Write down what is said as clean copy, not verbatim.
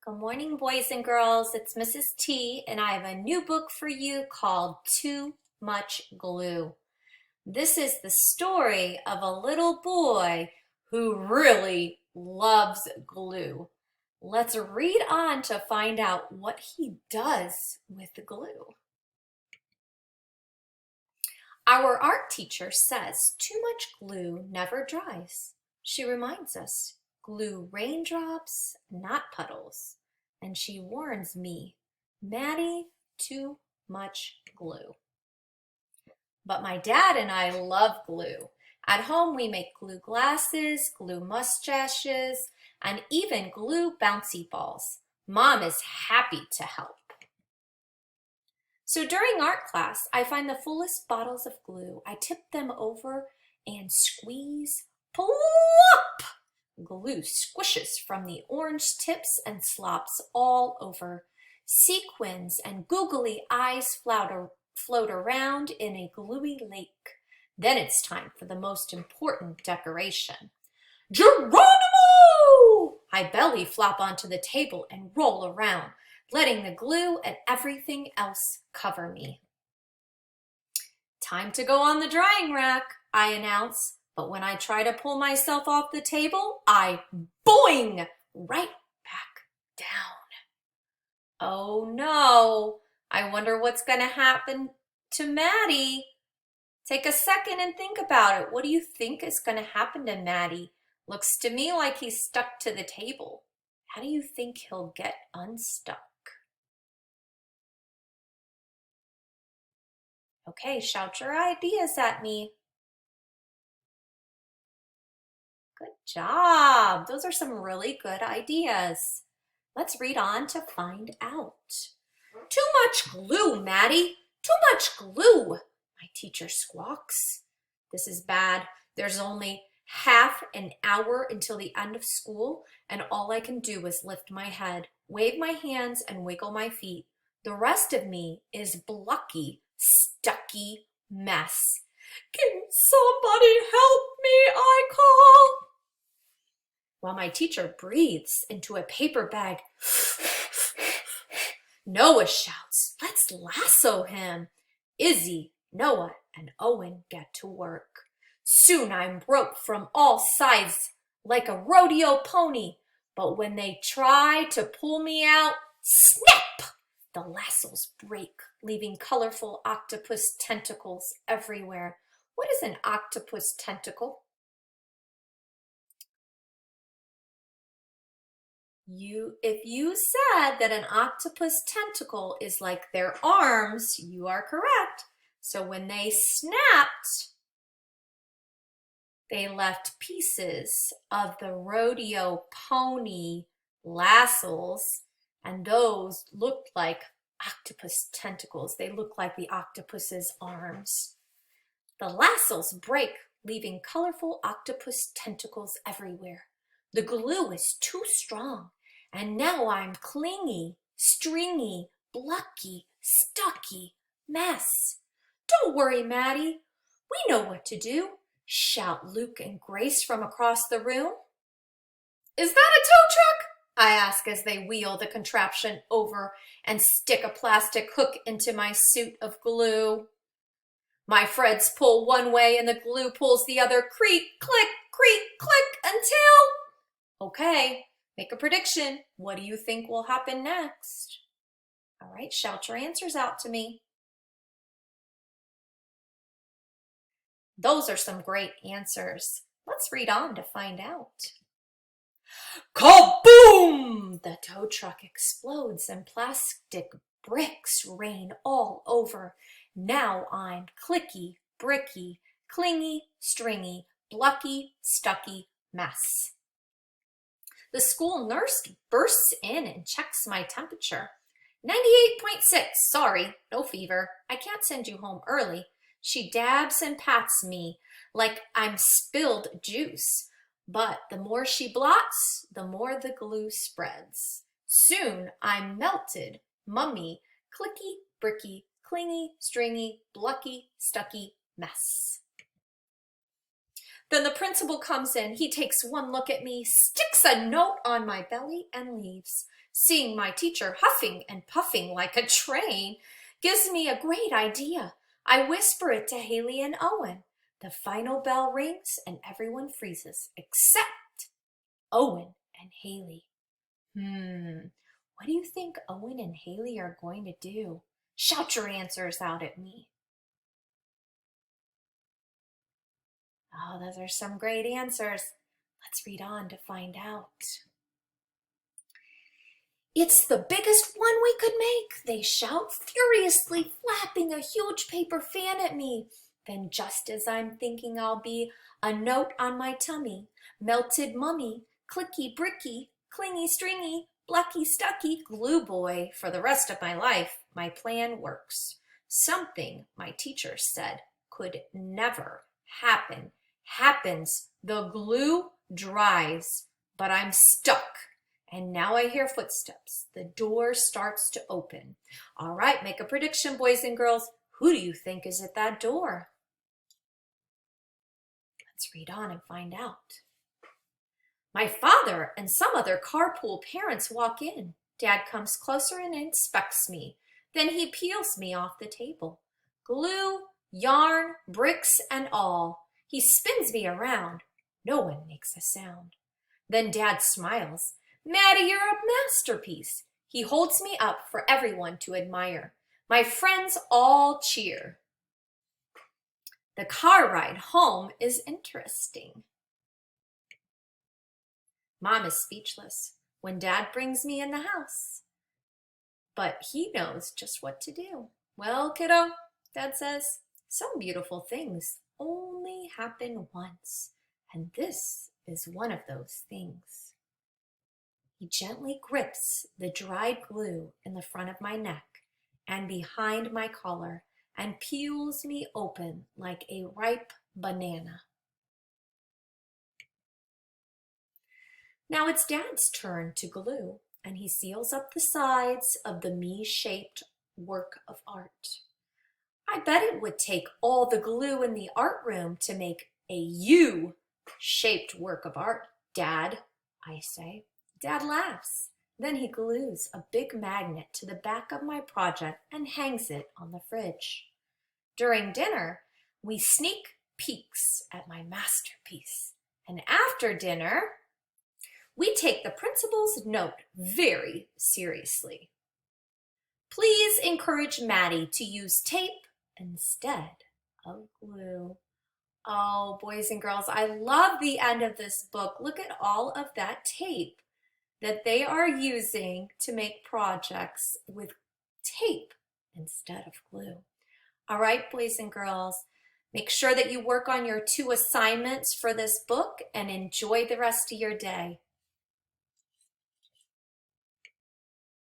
Good morning, boys and girls. It's Mrs. T, and I have a new book for you called Too Much Glue. This is the story of a little boy who really loves glue. Let's read on to find out what he does with the glue. Our art teacher says too much glue never dries. She reminds us, glue raindrops, not puddles. And she warns me, Maddie, too much glue. But my dad and I love glue. At home we make glue glasses, glue mustaches, and even glue bouncy balls. Mom is happy to help. So during art class, I find the fullest bottles of glue. I tip them over and squeeze, plop! Glue squishes from the orange tips and slops all over. Sequins and googly eyes float around in a gluey lake. Then it's time for the most important decoration. Geronimo! I belly flop onto the table and roll around, letting the glue and everything else cover me. Time to go on the drying rack, I announce, but when I try to pull myself off the table, I boing right back down. Oh no, I wonder what's going to happen to Maddie. Take a second and think about it. What do you think is going to happen to Maddie? Looks to me like he's stuck to the table. How do you think he'll get unstuck? Okay, shout your ideas at me. Good job. Those are some really good ideas. Let's read on to find out. Too much glue, Maddie. Too much glue, my teacher squawks. This is bad. There's only half an hour until the end of school, and all I can do is lift my head, wave my hands, and wiggle my feet. The rest of me is blocky, stucky mess. Can somebody help me, I call. While my teacher breathes into a paper bag. Noah shouts, let's lasso him. Izzy, Noah, and Owen get to work. Soon I'm broke from all sides like a rodeo pony, but when they try to pull me out, snap! The lassos break, leaving colorful octopus tentacles everywhere. What is an octopus tentacle? If you said that an octopus tentacle is like their arms, you are correct. So when they snapped, they left pieces of the rodeo pony lassos, and those looked like octopus tentacles. They look like the octopus's arms. The lassos break, leaving colorful octopus tentacles everywhere. The glue is too strong, and now I'm clingy, stringy, blocky, stucky mess. Don't worry, Maddie. We know what to do, shout Luke and Grace from across the room. Is that a tow truck? I ask as they wheel the contraption over and stick a plastic hook into my suit of glue. My threads pull one way and the glue pulls the other. Creak, click, until... Okay, make a prediction. What do you think will happen next? All right, shout your answers out to me. Those are some great answers. Let's read on to find out. Kaboom! The tow truck explodes and plastic bricks rain all over. Now I'm clicky, bricky, clingy, stringy, blocky, stucky mess. The school nurse bursts in and checks my temperature. 98.6, sorry, no fever. I can't send you home early. She dabs and pats me like I'm spilled juice. But the more she blots, the more the glue spreads. Soon I'm melted, mummy, clicky, bricky, clingy, stringy, blocky, stucky mess. Then the principal comes in. He takes one look at me, sticks a note on my belly, and leaves. Seeing my teacher huffing and puffing like a train gives me a great idea. I whisper it to Haley and Owen. The final bell rings and everyone freezes, except Owen and Haley. What do you think Owen and Haley are going to do? Shout your answers out at me. Oh, those are some great answers. Let's read on to find out. It's the biggest one we could make, they shout, furiously flapping a huge paper fan at me. Then just as I'm thinking I'll be a note on my tummy, melted mummy, clicky bricky, clingy stringy, Blucky Stucky Glue Boy for the rest of my life. My plan works. Something my teacher said could never happen happens. The glue dries, but I'm stuck. And now I hear footsteps. The door starts to open. All right, make a prediction, boys and girls. Who do you think is at that door? Let's read on and find out. My father and some other carpool parents walk in. Dad comes closer and inspects me. Then he peels me off the table. Glue, yarn, bricks, and all. He spins me around. No one makes a sound. Then Dad smiles. Maddie, you're a masterpiece. He holds me up for everyone to admire. My friends all cheer. The car ride home is interesting. Mom is speechless when Dad brings me in the house. But he knows just what to do. Well, kiddo, Dad says, some beautiful things only happen once, and this is one of those things. He gently grips the dried glue in the front of my neck and behind my collar and peels me open like a ripe banana. Now it's Dad's turn to glue, and he seals up the sides of the me-shaped work of art. I bet it would take all the glue in the art room to make a U-shaped work of art, Dad, I say. Dad laughs. Then he glues a big magnet to the back of my project and hangs it on the fridge. During dinner, we sneak peeks at my masterpiece. And after dinner, we take the principal's note very seriously. Please encourage Maddie to use tape instead of glue. Oh, boys and girls, I love the end of this book. Look at all of that tape that they are using to make projects with tape instead of glue. All right, boys and girls, make sure that you work on your 2 assignments for this book and enjoy the rest of your day.